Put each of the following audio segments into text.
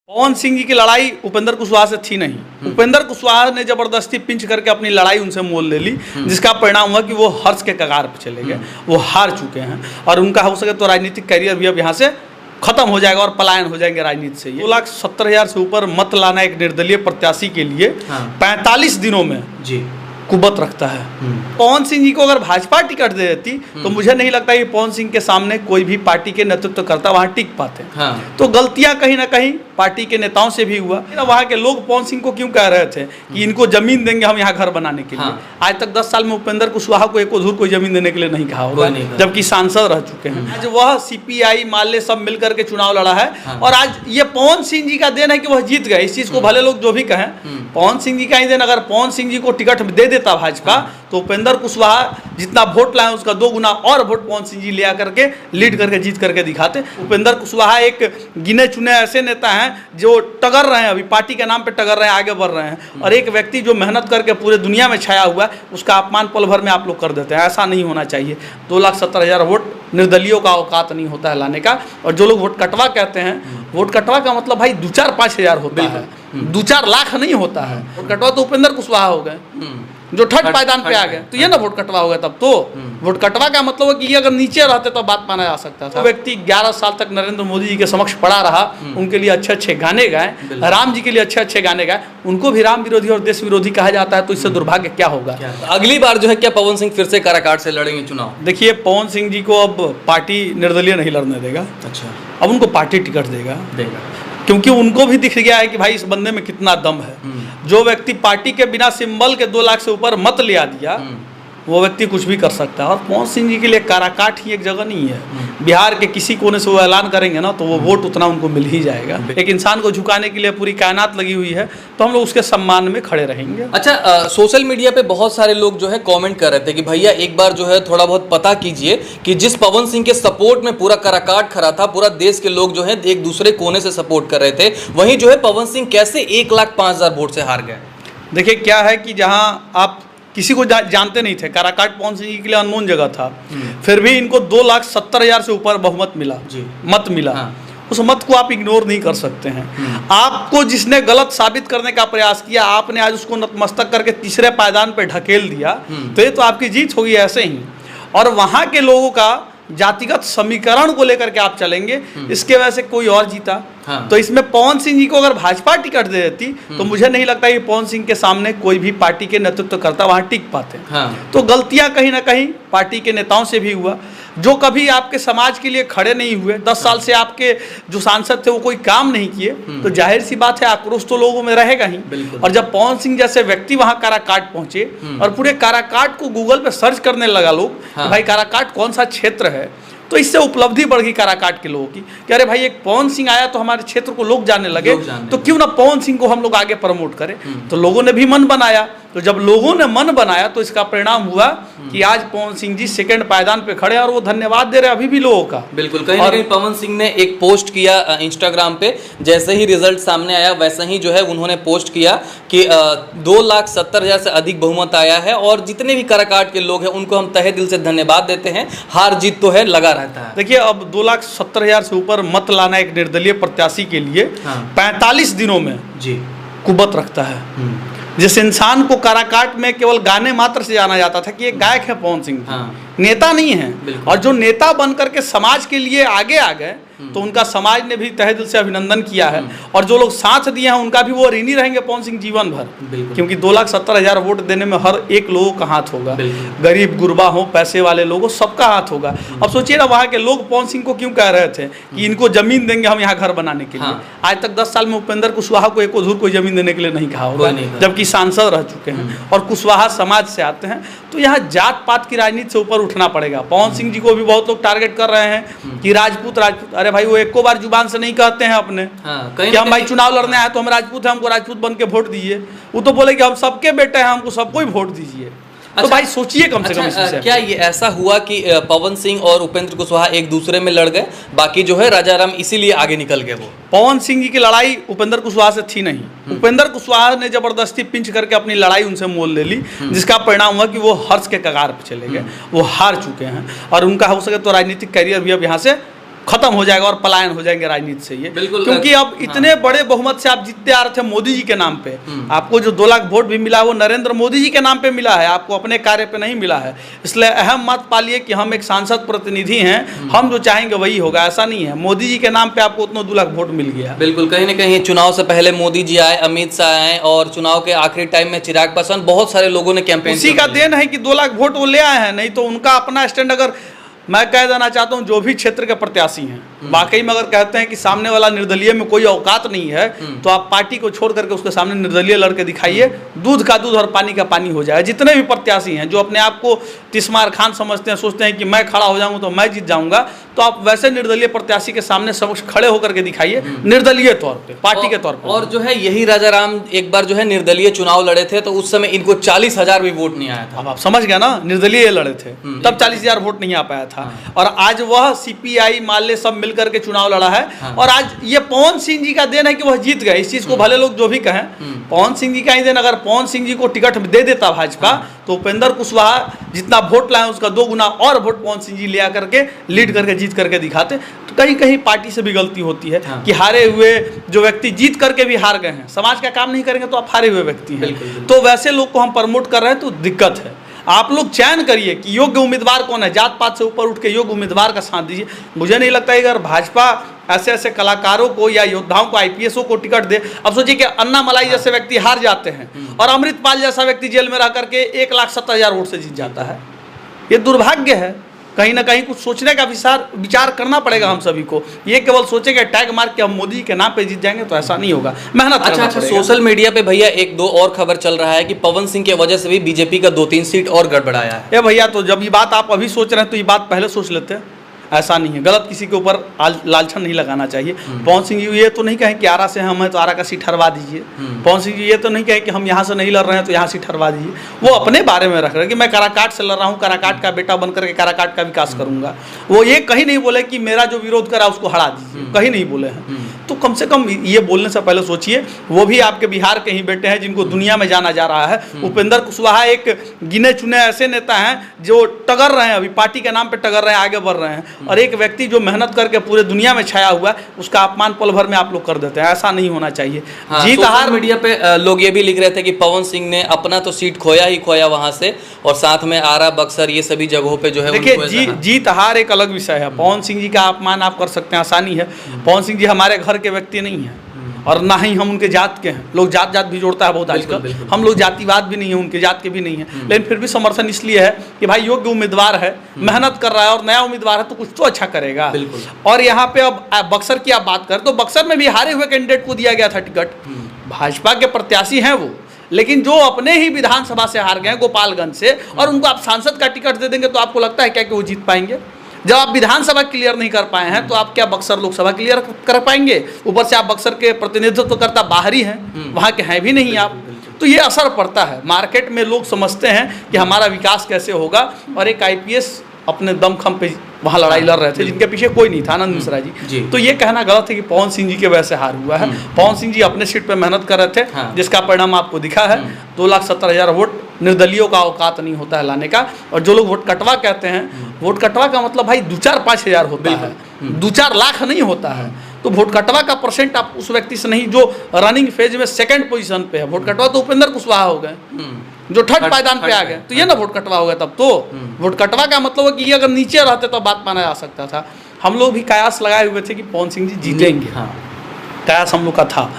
पवन सिंह जी की लड़ाई उपेंद्र कुशवाहा से थी नहीं। उपेंद्र कुशवाहा ने जबरदस्ती पिंच करके अपनी लड़ाई उनसे मोल ले ली, जिसका परिणाम हुआ कि वो हर्ष के कगार पर चले गए। वो हार चुके हैं और उनका हो सके तो राजनीतिक करियर भी अब यहाँ से खत्म हो जाएगा और पलायन हो जाएंगे राजनीति से। 2,70,000 से ऊपर मत लाना एक निर्दलीय प्रत्याशी के लिए 45 दिनों में जी कुबत रखता है। पवन सिंह जी को अगर भाजपा टिकट दे देती तो मुझे नहीं लगता कि पवन सिंह के सामने कोई भी पार्टी के नेतृत्व करता वहां टिक पाते। तो गलतियां कहीं ना कहीं पार्टी के नेताओं से भी हुआ। वहां के लोग पवन सिंह को क्यों कह रहे थे कि इनको जमीन देंगे हम यहाँ घर बनाने के लिए। आज तक 10 साल में उपेंद्र कुशवाहा को एक धूर कोई जमीन देने के लिए नहीं कहा होगा, जबकि सांसद रह चुके हैं। आज वह CPI माले सब मिलकर के चुनाव लड़ा है और आज ये पवन सिंह जी का देन है कि वह जीत गए। इस चीज को भले लोग जो भी कहें, पवन सिंह जी का ही देन। अगर पवन सिंह जी को टिकट दे देता भाजपा तो उपेंद्र कुशवाहा जितना वोट लाए उसका 2 गुना और वोट पवन सिंह जी लिया करके लीड करके जीत करके दिखाते। उपेंद्र कुशवाहा एक गिने चुने ऐसे नेता हैं जो टगर रहे हैं, अभी पार्टी के नाम पे टगर रहे हैं, आगे बढ़ रहे हैं। और एक व्यक्ति जो मेहनत करके पूरे दुनिया में छाया हुआ है उसका अपमान पल भर में आप लोग कर देते हैं। ऐसा नहीं होना चाहिए। 2,70,000 वोट निर्दलियों का औकात नहीं होता है लाने का। और जो लोग वोट कटवा कहते हैं, वोट कटवा का मतलब भाई 2-4-5 हजार होता है, 2-4 लाख नहीं होता है। वोट कटवा तो उपेंद्र कुशवाहा हो गए जो थर्ड पायदान पे आ गए, तो ये ना वोट कटवा हो गया। तब तो वोट कटवा का मतलब है कि ये अगर नीचे रहते तो बात माना जा सकता था। तो व्यक्ति 11 साल तक नरेंद्र मोदी जी के समक्ष पड़ा रहा, उनके लिए अच्छे अच्छे गाने गाए, राम जी के लिए अच्छे अच्छे गाने गाए, उनको भी राम विरोधी और देश विरोधी कहा जाता है। तो इससे दुर्भाग्य क्या होगा। अगली बार जो है क्या पवन सिंह फिर से काराकाट से लड़ेंगे चुनाव? देखिए, पवन सिंह जी को अब पार्टी निर्दलीय नहीं लड़ने देगा। अच्छा, अब उनको पार्टी टिकट देगा, क्योंकि उनको भी दिख गया है कि भाई इस बंदे में कितना दम है। जो व्यक्ति पार्टी के बिना सिंबल के 2 लाख से ऊपर मत ले आ दिया, वो व्यक्ति कुछ भी कर सकता है। और पवन सिंह जी के लिए काराकाट ही एक जगह नहीं है। बिहार के किसी कोने से वो ऐलान करेंगे ना तो वो वोट उतना उनको मिल ही जाएगा। एक इंसान को झुकाने के लिए पूरी कायनात लगी हुई है, तो हम लोग उसके सम्मान में खड़े रहेंगे। अच्छा, सोशल मीडिया पे बहुत सारे लोग जो है कमेंट कर रहे थे कि भैया एक बार जो है थोड़ा बहुत पता कीजिए कि जिस पवन सिंह के सपोर्ट में पूरा काराकाट खड़ा था, पूरा देश के लोग जो है एक दूसरे कोने से सपोर्ट कर रहे थे, वहीं जो है पवन सिंह कैसे 1,05,000 वोट से हार गए। देखिए, क्या है कि जहाँ आप किसी को जानते नहीं थे, काराकाट पवन सिंह जी के लिए अननोन जगह था, फिर भी इनको 2,70,000 से ऊपर बहुमत मिला, मत मिला। उस मत को आप इग्नोर नहीं कर सकते हैं। आपको जिसने गलत साबित करने का प्रयास किया, आपने आज उसको नतमस्तक करके तीसरे पायदान पे ढकेल दिया, तो ये तो आपकी जीत होगी ऐसे ही। और वहां के लोगों का जातिगत समीकरण को लेकर के आप चलेंगे, इसके वजह से कोई और जीता। तो इसमें पवन सिंह जी को अगर भाजपा टिकट दे देती तो मुझे नहीं लगता कि पवन सिंह के सामने कोई भी पार्टी के नेतृत्व करता वहां टिक पाते। तो गलतियां कहीं ना कहीं पार्टी के नेताओं से भी हुआ, जो कभी आपके समाज के लिए खड़े नहीं हुए। 10 साल से आपके जो सांसद थे वो कोई काम नहीं किए, तो जाहिर सी बात है आक्रोश तो लोगों में रहेगा ही। और जब पवन सिंह जैसे व्यक्ति वहां काराकाट पहुंचे और पूरे काराकाट को गूगल पे सर्च करने लगा लोग, भाई काराकाट कौन सा क्षेत्र है, तो इससे उपलब्धि बढ़ गई काराकाट के लोगों की कि अरे भाई एक पवन सिंह आया तो हमारे क्षेत्र को लोग जानने लगे, तो क्यों ना पवन सिंह को हम लोग आगे प्रमोट करें। तो लोगों ने भी मन बनाया। तो जब लोगों ने मन बनाया तो इसका परिणाम हुआ कि आज पवन सिंह जी सेकंड पायदान पे खड़े और वो धन्यवाद दे रहे अभी भी लोगों का। बिल्कुल, कहीं ना कहीं पवन सिंह ने एक पोस्ट किया इंस्टाग्राम पे, जैसे ही रिजल्ट सामने आया वैसे ही जो है उन्होंने पोस्ट किया कि 2,70,000 से अधिक बहुमत आया है और जितने भी काराकाट के लोग हैं उनको हम तहे दिल से धन्यवाद देते हैं। हार जीत तो है, लगा रहता है। देखिए, अब 2,70,000 से ऊपर मत लाना एक निर्दलीय प्रत्याशी के लिए 45 दिनों में जी कुबत रखता है। जिस इंसान को काराकाट में केवल गाने मात्र से जाना जाता था कि एक गायक है पवन सिंह, नेता नहीं है, और जो नेता बन करके समाज के लिए आगे आ गए तो उनका समाज ने भी तहे दिल से अभिनंदन किया है। और जो लोग साथ दिए हैं उनका भी वो ऋणी रहेंगे पवन सिंह जीवन भर, क्योंकि 2,70,000 वोट देने में हर एक लोगों का हाथ होगा। गरीब गुरबा हो, पैसे वाले लोगों, सबका हाथ होगा। अब सोचिए ना, वहाँ के लोग पवन सिंह को क्यों कह रहे थे कि इनको जमीन देंगे हम यहाँ घर बनाने के लिए। आज तक 10 साल में उपेंद्र कुशवाहा को एक धूर कोई जमीन देने के लिए नहीं कहा होगा, जबकि सांसद रह चुके हैं और कुशवाहा समाज से आते हैं। तो यहाँ जात पात की राजनीति से ऊपर उठना पड़ेगा। पवन सिंह जी को भी बहुत लोग टारगेट कर रहे हैं कि राजपूत राजपूत। अरे भाई, वो एको बार जुबान से नहीं कहते हैं अपने कि हम भाई चुनाव लड़ने आए तो हम राजपूत हैं, हमको राजपूत बन के वोट दीजिए। वो तो बोले कि हम सबके बेटे हैं, हमको सबको ही वोट दीजिए। तो भाई सोचिए कम से कम क्या ये ऐसा हुआ कि पवन सिंह और उपेंद्र कुशवाहा एक दूसरे में लड़ गए, बाकी जो है राजाराम इसीलिए आगे निकल गए। वो पवन सिंह जी की लड़ाई उपेंद्र कुशवाहा से थी नहीं। उपेंद्र कुशवाहा ने जबरदस्ती पिंच करके अपनी लड़ाई उनसे मोल ले ली, जिसका परिणाम हुआ कि वो हर्ष के कगार पर चले गए। वो हार चुके हैं और उनका हो सके तो राजनीतिक करियर भी अब यहाँ से खत्म हो जाएगा और पलायन हो जाएंगे राजनीति से ये। बिल्कुल, क्योंकि अब इतने बड़े बहुमत से आप जीतते आ रहे थे मोदी जी के नाम पे, आपको जो 2 लाख वोट भी मिला वो नरेंद्र मोदी जी के नाम पे मिला है, आपको अपने कार्य पे नहीं मिला है। इसलिए अहम मत पालिए कि हम एक सांसद प्रतिनिधि हैं, हम जो चाहेंगे वही होगा, ऐसा नहीं है। मोदी जी के नाम पे आपको उतना 2 लाख वोट मिल गया। बिल्कुल, कहीं ना कहीं चुनाव से पहले मोदी जी आए, अमित शाह आए, और चुनाव के आखिरी टाइम में चिराग पासवान, बहुत सारे लोगों ने कैंपेन, उसी का देन है कि 2 लाख वोट वो ले आए हैं। नहीं तो उनका अपना स्टैंड, अगर मैं कह देना चाहता हूं, जो भी क्षेत्र के प्रत्याशी हैं वाकई में अगर कहते हैं कि सामने वाला निर्दलीय में कोई औकात नहीं है, तो आप पार्टी को छोड़ करके उसके सामने निर्दलीय लड़के दिखाइए, दूध का दूध और पानी का पानी हो जाए। जितने भी प्रत्याशी हैं जो अपने आप को तिस्मार खान समझते हैं, सोचते हैं कि मैं खड़ा हो जाऊंगा तो मैं जीत जाऊंगा, तो आप वैसे निर्दलीय प्रत्याशी के सामने समक्ष खड़े होकर के दिखाइए, निर्दलीय तौर पर, पार्टी के तौर पर। और जो है यही राजा राम एक बार जो है निर्दलीय चुनाव लड़े थे, तो उस समय इनको 40,000 भी वोट नहीं आया था। अब आप समझ गए ना, निर्दलीय लड़े थे तब 40,000 वोट नहीं आ पाया था। और आज वह CPI माले सब मिलकर के चुनाव लड़ा है। और आज ये पवन सिंह जी का देन है कि वह जीत गए। इस चीज को भले लोग जो भी कहें, पवन सिंह जी का ही देन। अगर पवन सिंह जी को टिकट दे देता भाजपा, तो उपेंद्र कुशवाहा जितना वोट लाए उसका 2 गुना और वोट पवन सिंह जी ले आकर के लीड करके जीत करके दिखाते। तो कहीं कहीं पार्टी से भी गलती होती है कि हारे हुए जो व्यक्ति जीत करके भी हार गए हैं, समाज का काम नहीं करेंगे तो आप हारे हुए व्यक्ति हैं। तो वैसे लोग को हम प्रमोट कर रहे हैं तो दिक्कत है। आप लोग चयन करिए कि योग्य उम्मीदवार कौन है, जात पात से ऊपर उठ के योग्य उम्मीदवार का साथ दीजिए। मुझे नहीं लगता है अगर भाजपा ऐसे ऐसे कलाकारों को या योद्धाओं को, IPSओं को टिकट दे। अब सोचिए कि अन्ना मलाई जैसे व्यक्ति हार जाते हैं और अमृतपाल जैसा व्यक्ति जेल में रह करके 1,70,000 वोट से जीत जाता है। ये दुर्भाग्य है। कहीं ना कहीं कुछ सोचने का विचार करना पड़ेगा हम सभी को। ये केवल सोचेंगे टैग मार के हम मोदी के नाम पे जीत जाएंगे, तो ऐसा नहीं होगा, मेहनत करना पड़ेगा। सोशल मीडिया पे भैया 1-2 और खबर चल रहा है कि पवन सिंह के वजह से भी बीजेपी का 2-3 सीट और गड़बड़ाया है। ये भैया, तो जब ये बात आप अभी सोच रहे हैं तो ये बात पहले सोच लेते हैं। ऐसा नहीं है, गलत किसी के ऊपर लालछन नहीं लगाना चाहिए। पवन सिंह जी ये तो नहीं कहें कि आरा से हम हैं तो आरा का सीट हरवा दीजिए। पवन सिंह जी ये तो नहीं कहें कि हम यहाँ से नहीं लड़ रहे हैं तो यहाँ सीट हरवा दीजिए। वो अपने बारे में रख रहे हैं कि मैं काराकाट से लड़ रहा हूँ, काराकाट का बेटा बनकर के काराकाट का विकास करूंगा। वो ये कहीं नहीं बोले कि मेरा जो विरोध करा उसको हरा दीजिए, कहीं नहीं बोले हैं। तो कम से कम ये बोलने से पहले सोचिए। वो भी आपके बिहार के ही बेटे हैं जिनको दुनिया में जाना जा रहा है। उपेंद्र कुशवाहा एक गिने चुने ऐसे नेता हैं जो टगर रहे हैं, अभी पार्टी के नाम पे टगर रहे हैं, आगे बढ़ रहे हैं। और एक व्यक्ति जो मेहनत करके पूरे दुनिया में छाया हुआ है, उसका अपमान पल भर में आप लोग कर देते हैं। ऐसा नहीं होना चाहिए। जीत हार, मीडिया पे लोग ये भी लिख रहे थे कि पवन सिंह ने अपना तो सीट खोया ही खोया वहां से, और साथ में आरा, बक्सर, ये सभी जगहों पे जो है। देखिए, जीत हार एक अलग विषय है। पवन सिंह जी का अपमान आप कर सकते हैं, आसानी है। पवन सिंह जी हमारे घर के व्यक्ति नहीं है और ना ही हम उनके जात के हैं। लोग जात भी जोड़ता है बहुत आजकल। हम लोग जातिवाद भी नहीं है, उनके जात के भी नहीं है, लेकिन फिर भी समर्थन इसलिए है कि भाई योग्य उम्मीदवार है, मेहनत कर रहा है और नया उम्मीदवार है तो कुछ तो अच्छा करेगा। और यहाँ पे अब बक्सर की आप बात करें तो बक्सर में भी हारे हुए कैंडिडेट को दिया गया था टिकट। भाजपा के प्रत्याशी हैं वो, लेकिन जो अपने ही विधानसभा से हार गए गोपालगंज से, और उनको आप सांसद का टिकट दे देंगे तो आपको लगता है क्या कि वो जीत पाएंगे? जब आप विधानसभा क्लियर नहीं कर पाए हैं तो आप क्या बक्सर लोकसभा क्लियर कर पाएंगे? ऊपर से आप बक्सर के प्रतिनिधित्व करता बाहरी हैं, वहाँ के हैं भी नहीं आप। तो ये असर पड़ता है। मार्केट में लोग समझते हैं कि हमारा विकास कैसे होगा, और एक IPS अपने दमखम पे वहाँ लड़ाई लड़ रहे थे जिनके पीछे कोई नहीं था, आनंद मिश्रा जी। तो ये कहना गलत है कि पवन सिंह जी के वजह से हार हुआ है। पवन सिंह जी अपने सीट पे मेहनत कर रहे थे, जिसका परिणाम आपको दिखा है। 2,70,000 वोट निर्दलीयों का औकात नहीं होता है लाने का। और जो लोग वोट कटवा कहते हैं, वोट कटवा का मतलब भाई 2-4-5 हज़ार होता है, 2-4 लाख नहीं होता है। तो वोट कटवा का परसेंट आप उस व्यक्ति से नहीं जो रनिंग फेज में 2nd पोजीशन पे है। वोट कटवा तो उपेंद्र कुशवाहा हो गए जो 3rd पायदान पे आ गए, तो ये ना वोट कटवा हो गया। तब तो वोट कटवा का मतलब है कि ये अगर नीचे रहते तो बात माना जा सकता था। हम लोग भी कयास लगाए हुए थे कि पवन सिंह जी जीतेंगे, कयास हम लोग का था,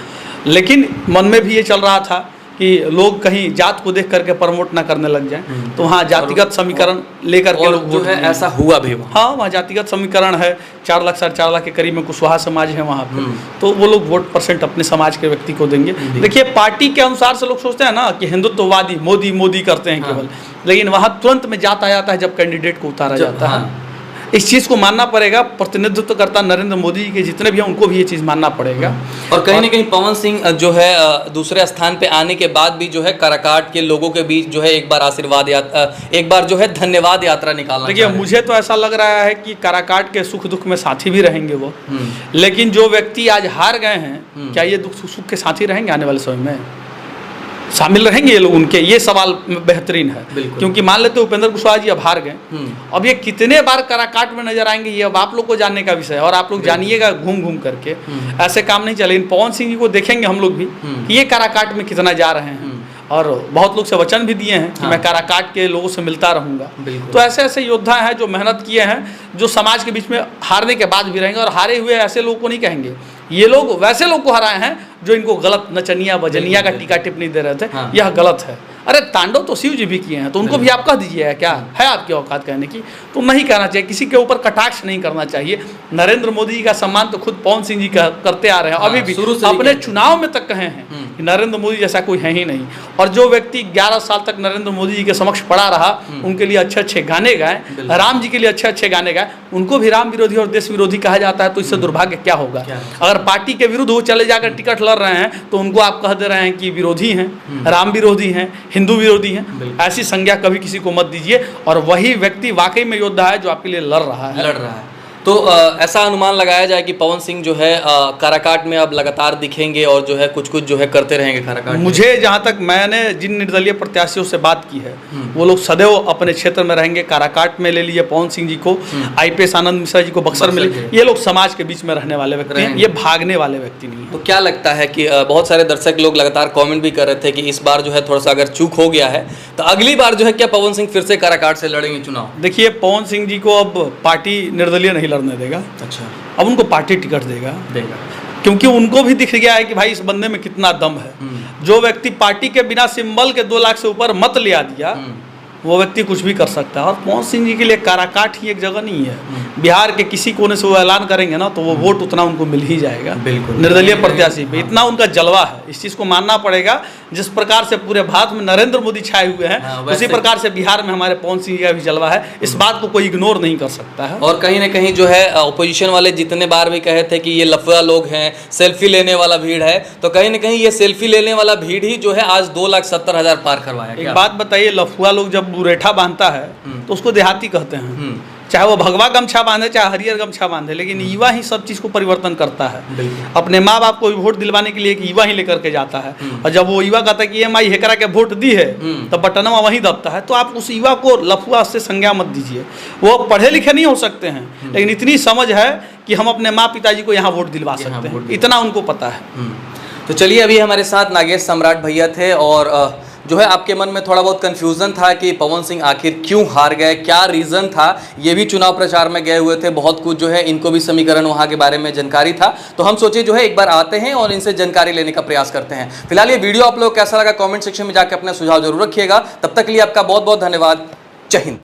लेकिन मन में भी ये चल रहा था कि लोग कहीं जात को देख करके प्रमोट ना करने लग जाएं, तो वहाँ जातिगत समीकरण लेकर के लोग जो है ऐसा हुआ भी। हाँ, वहाँ जातिगत समीकरण है। 4 लाख 4.5 लाख के करीब में कुशवाहा समाज है वहाँ पे, तो वो लोग वोट परसेंट अपने समाज के व्यक्ति को देंगे। देखिए, पार्टी के अनुसार से लोग सोचते हैं ना कि हिंदुत्ववादी मोदी करते हैं केवल, लेकिन वहाँ तुरंत में जात आ जाता है जब कैंडिडेट को उतारा जाता है। इस चीज़ को मानना पड़ेगा। प्रतिनिधित्व करता नरेंद्र मोदी जी के जितने भी हैं उनको भी ये चीज़ मानना पड़ेगा। और कहीं ना कहीं पवन सिंह जो है दूसरे स्थान पे आने के बाद भी जो है काराकाट के लोगों के बीच जो है एक बार जो है धन्यवाद यात्रा निकालना। देखिए, मुझे तो ऐसा लग रहा है कि काराकाट के सुख दुख में साथी भी रहेंगे वो, लेकिन जो व्यक्ति आज हार गए हैं, क्या ये दुख सुख के साथी रहेंगे आने वाले समय में? शामिल रहेंगे ये लोग उनके, ये सवाल बेहतरीन है। बिल्कुल। क्योंकि मान लेते उपेंद्र कुशवाहा जी अब हार गए, अब ये कितने बार काराकाट में नजर आएंगे ये अब आप लोग को जानने का विषय है, और आप लोग जानिएगा घूम घूम करके, ऐसे काम नहीं चले। पवन सिंह जी को देखेंगे हम लोग भी कि ये काराकाट में कितना जा रहे हैं, और बहुत लोग से वचन भी दिए हैं कि मैं काराकाट के लोगों से मिलता रहूंगा। तो ऐसे ऐसे योद्धा हैं जो मेहनत किए हैं, जो समाज के बीच में हारने के बाद भी रहेंगे, और हारे हुए ऐसे लोग को नहीं कहेंगे, ये लोग वैसे लोग को हराए हैं जो इनको गलत नचनिया बजनिया का टीका टिप्पणी दे रहे थे। यह गलत है। अरे तांडव तो शिव जी भी किए हैं, तो उनको भी आप कह दीजिएगा, क्या है आपकी औकात कहने की? तो नहीं कहना चाहिए, किसी के ऊपर कटाक्ष नहीं करना चाहिए। नरेंद्र मोदी जी का सम्मान तो खुद पवन सिंह जी करते आ रहे हैं, अभी भी अपने चुनाव में तक कहे हैं कि नरेंद्र मोदी जैसा कोई है ही नहीं। और जो व्यक्ति 11 साल तक नरेंद्र मोदी जी के समक्ष पड़ा रहा, उनके लिए अच्छे अच्छे गाने गाए, राम जी के लिए अच्छे अच्छे गाने गाए, उनको भी राम विरोधी और देश विरोधी कहा जाता है, तो इससे दुर्भाग्य क्या होगा? अगर पार्टी के विरुद्ध वो चले जाकर टिकट लड़ रहे हैं तो उनको आप कह दे रहे हैं कि विरोधी हैं, राम विरोधी हैं, हिंदू विरोधी हैं। ऐसी संज्ञा कभी किसी को मत दीजिए। और वही व्यक्ति वाकई में योद्धा है जो आपके लिए लड़ रहा है। तो ऐसा अनुमान लगाया जाए कि पवन सिंह जो है काराकाट में अब लगातार दिखेंगे और जो है कुछ कुछ जो है करते रहेंगे काराकाट। मुझे जहाँ तक मैंने जिन निर्दलीय प्रत्याशियों से बात की है, वो लोग सदैव अपने क्षेत्र में रहेंगे। काराकाट में ले लीजिए पवन सिंह जी को, IPS आनंद मिश्रा जी को बक्सर में, ये लोग समाज के बीच में रहने वाले व्यक्ति हैं, ये भागने वाले व्यक्ति नहीं है। तो क्या लगता है कि बहुत सारे दर्शक लोग लगातार कॉमेंट भी कर रहे थे कि इस बार जो है थोड़ा सा अगर चूक हो गया है तो अगली बार जो है क्या पवन सिंह फिर से काराकाट से लड़ेंगे चुनाव? देखिए पवन सिंह जी को अब पार्टी निर्दलीय नहीं लड़ने देगा। अच्छा। अब उनको पार्टी टिकट देगा, क्योंकि उनको भी दिख गया है कि भाई इस बंदे में कितना दम है। जो व्यक्ति पार्टी के बिना सिंबल के 2 लाख से ऊपर मत लिया दिया, वो व्यक्ति कुछ भी कर सकता है। और पवन सिंह जी के लिए काराकाट ही एक जगह नहीं है। बिहार के किसी कोने से वो ऐलान करेंगे ना, तो वो वोट उतना उनको मिल ही जाएगा। बिल्कुल निर्दलीय प्रत्याशी पे इतना उनका जलवा है, इस चीज़ को मानना पड़ेगा। जिस प्रकार से पूरे भारत में नरेंद्र मोदी छाए हुए हैं, उसी प्रकार से बिहार में हमारे पवन सिंह का भी जलवा है। इस बात को कोई इग्नोर नहीं कर सकता है। और कहीं ना कहीं जो है अपोजिशन वाले जितने बार भी कहे थे कि ये लफड़ा लोग हैं, सेल्फी लेने वाला भीड़ है, तो कहीं ना कहीं ये सेल्फी लेने वाला भीड़ ही जो है आज 2,70,000 पार करवाया। एक बात बताइए, लफुआ लोग जब बुरेठा बांधता है तो उसको देहाती कहते हैं, चाहे वो भगवा गमछा बांधे चाहे हरियर गमछा बांधे, लेकिन युवा ही सब चीज़ को परिवर्तन करता है। अपने माँ बाप को वोट दिलवाने के लिए एक युवा ही लेकर के जाता है, और जब वो युवा कहता है कि ये माई हेकरा के वोट दी है, तो बटनवा वहीं दबता है। तो आप उस युवा को लफुआ से संज्ञा मत दीजिए। वो पढ़े लिखे नहीं हो सकते हैं, लेकिन इतनी समझ है कि हम अपने माँ पिताजी को यहाँ वोट दिलवा सकते हैं, इतना उनको पता है। तो चलिए, अभी हमारे साथ नागेश सम्राट भैया थे, और जो है आपके मन में थोड़ा बहुत कन्फ्यूज़न था कि पवन सिंह आखिर क्यों हार गए, क्या रीज़न था। ये भी चुनाव प्रचार में गए हुए थे, बहुत कुछ जो है इनको भी समीकरण वहाँ के बारे में जानकारी था, तो हम सोचे जो है एक बार आते हैं और इनसे जानकारी लेने का प्रयास करते हैं। फिलहाल ये वीडियो आप लोग कैसा लगा कमेंट सेक्शन में जाकर अपना सुझाव जरूर रखिएगा। तब तक के लिए आपका बहुत बहुत धन्यवाद। जय हिंद।